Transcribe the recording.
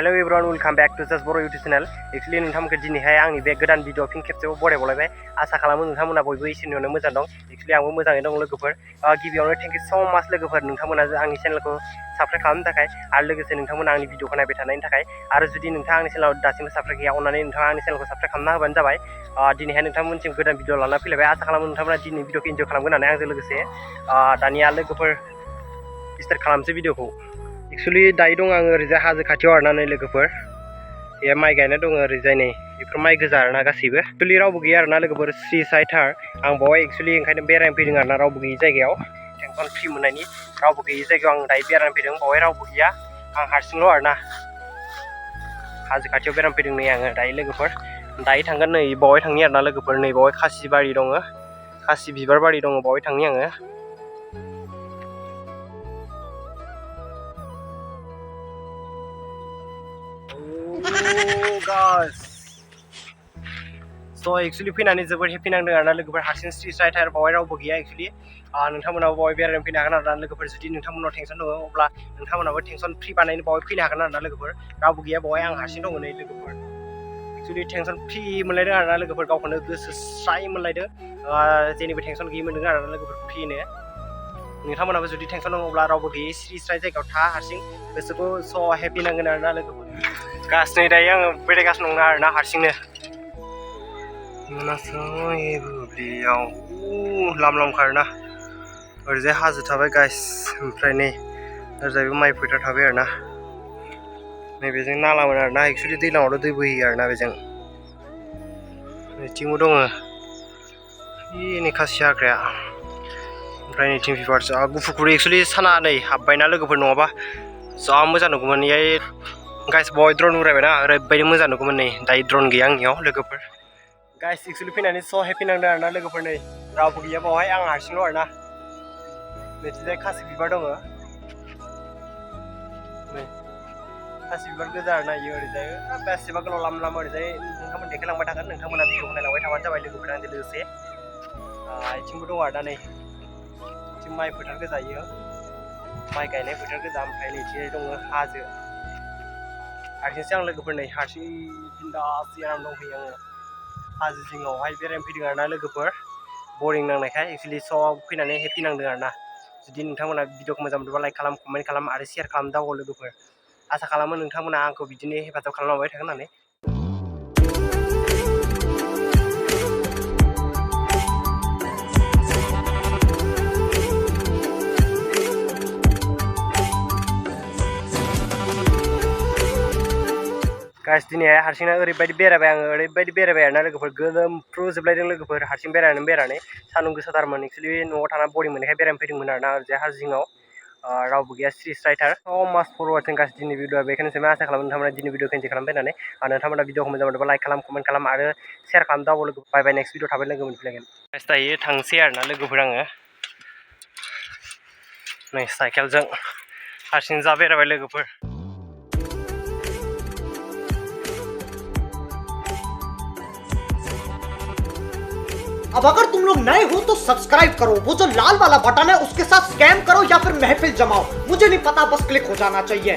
Hello everyone welcome back to जास्ट बर' YouTube channel. Actually नोंथांमोनखौ दिनैहाय आंनि बे गोदान भिडिअ फिन खेबसेयाव बरायबावलायबाय। आसा खालामो नोंथांमोना बयबो इसोरनियावनो मोजां दं। एक्चुअली आंबो मोजाङै दं लोगोफोर। गिबियावनो थेंक इउ स माच लोगोफोर, नोंथांमोना आंनि चेनेलखौ साबस्क्राइब खालामनो थाखाय आरो लोगोसे नोंथांमोना आंनि भिडिअखौ नायबाय थानायनि थाखाय। आरो जुदि नोंथाङा आंनि चेनेलाव दासिमबो साबस्क्राइब गैया, अननानै नोंथाङा आंनि चेनेलखौ साबस्क्राइब खालामना होबानो जाबाय। दिनैहाय नोंथांमोनसिम गोदान भिडिअ लाना फैलायबाय। आसा खालामो नोंथांमोना दिनै भिडिअखौ इन्जय खालामगोन होननानै आंजों लोगोसे। दानिया लोगोफोर स्टार्ट खालामसै भिडिअखौ। एक्चुअली दायो दं आङो ओरैजाय हाजो खाथियाव आरोना नै लोगोफोर। बे माइ गायनाय दङ ओरैजाय नै, बेफोर माइ गोजा आरोना गासैबो। एक्चुअली रावबो गैया आरोना लोगोफोर, स्रि साइथार। आं बावहाय एक्चुअली ओंखायनो बेरायनो फैदों आरोना, रावबो गैयि जायगायाव। टेनसन फ्रि मोननायनि रावबो गैयि जायगायाव आं दायो बेरायनो फैदों। बावहाय रावबो गैया, आं हारसिंल' आरोना। हाजो खाथियाव बेरायनो फैदों नै आङो दायो लोगोफोर। दायो थांगोन नै बावहाय थांनि आरोना लोगोफोर। नै बावहाय खासि बारि दङ, खासि बिबार बारि दङ, बावहाय थांनि आङो। एक्चुअली फैनानै जोबोद हेपि नांदों आरोना लोगोफोर। हारसिं स्ट्रि साइटार, बावहाय रावबो गैया एक्चुअली। नोंथांमोनाबो बावहाय बेरायनो फैनो हागोन आरोना लोगोफोर। जुदि नोंथांमोनाव टेनसन दङ अब्ला नोंथांमोनाबो टेनसन फ्रि बानायनो बावहाय फैनो हागोन आरोना लोगोफोर। रावबो गैया बावहाय, आं हारसिं दङ नै लोगोफोर। एक्चुअली टेनसन फ्रि मोनलायदों आरोना लोगोफोर, गावखौनो गोसो स्राय मोनलायदों। जेनिबो टेनसन गैयि मोनदों आरोना लोगोफोर फ्रिनो। नोंथांमोनाबो जुदि टेनसन दङ अब्ला रावबो गैयै स्रि स्राय जायगायाव था, हारसिं गोसोखौ स' हेपि नांगोन आरोना लोगोफोर। गासै दायो आङो बेरायगासिनो दं आरोना हारसिंनो। बुब्लियाव लाम लाम खारोना। ओरैजाय हाजो थाबाय गाइस, ओमफ्राय नै ओरैजायबो माइ फोथार थाबाय आरोना। नैबेजों नालामोन आरोना, एक्चुअली दैज्लाङावथ' दै बोहैयो आरोना बेजों। नैथिंबो दङ नै खासि हाग्राया, ओमफ्राय नैथिं बिबार जा गुफुर गुफुर। एक्चुअली साना नै हाबबायना लोगोफोर, नङाबा जा मोजां नुगौमोन। इयाय गाइस बावहाय द्रन उरायबायना, ओरैबायदि मोजां नुगौमोन। नै दायो द्रन गैया आंनियाव लोगोफोर। गाइस एक्चुअली फैनानै स' हेपि नांदों आरोना लोगोफोर। नै रावबो गैया बावहाय, आं हारसिंल' आरोना। नैथिंजाय खासि बिबार दङ, नै खासि बिबार गोजा आरोना इयो। ओरैजाय बेसेबा गोलाव लाम लाम, ओरैजाय नोंथांमोन देखायलांबाय थागोन। नोंथांमोना भिडिअखौ नायलांबाय थाबानो जाबाय लोगोफोर आंजों लोगोसे। आथिंबो दं आरोना नै, बिथिं माइ फोथार गोजा इयो, माइ गायनाय फोथार गोजा। ओमफ्राय नैथिंजाय दङ हाजो। हारसिंसो आं लोगोफोर, नै हारसिं बिन्दास आराम दंफैयो आङो। हाजो जिङावहाय बेरायनो फैदों आरोना लोगोफोर, बरिं नांनायखाय। एक्चुअलि स' फैनानै हेपि नांदों आरोना। जुदि नोंथांमोना भिडिअखौ मोजां मोनोबा लाइक खालाम, कमेन्ट खालाम आरो शेयार खालाम दावो लोगोफोर। आसा खालामो नोंथांमोना आंखौ बिदिनो हेफाजाब खालामलांबाय थागोन होननानै। गाइस दिनैहाय हारसिंनो ओरैबायदि बेरायबाय आङो, ओरैबायदि बेरायबाय आरोना लोगोफोर। गोलोमफ्रुजोबलायदों लोगोफोर, हारसिं बेरायनानै बेरायनानै। सान्दुं गोसाथारमोन एक्चुअलि, न'आव थानानै बरिं मोननायखाय बेरायनो फैदोंमोन आरोना ओरैजाय हाजो जिङाव। रावबो गैया, स्रि स्रायथार। मास फर वाचिं गाइस दिनै भिडिअआ बेखायनोसै। आसा खालामो नोंथांमोना दिनै भिडिअखौ इन्जय खालामबाय होननानै। नोंथांमोना भिडिअखौ मोजां मोनोबा लाइक खालाम, कमेन्ट खालाम आरो शेयार खालाम दावो लोगो। बाय बाय, नेक्स्ट भिडिअ थाबाय लोगो मोनफिनलायगोन। गाइस दायो थांसै आरोना लोगोफोर आङो। नै साइकेलजों हारसिं जा बेरायबाय लोगोफोर। अब अगर तुम लोग नए हो तो सब्सक्राइब करो, वो जो लाल वाला बटन है उसके साथ स्कैम करो या फिर महफिल जमाओ, मुझे नहीं पता, बस क्लिक हो जाना चाहिए।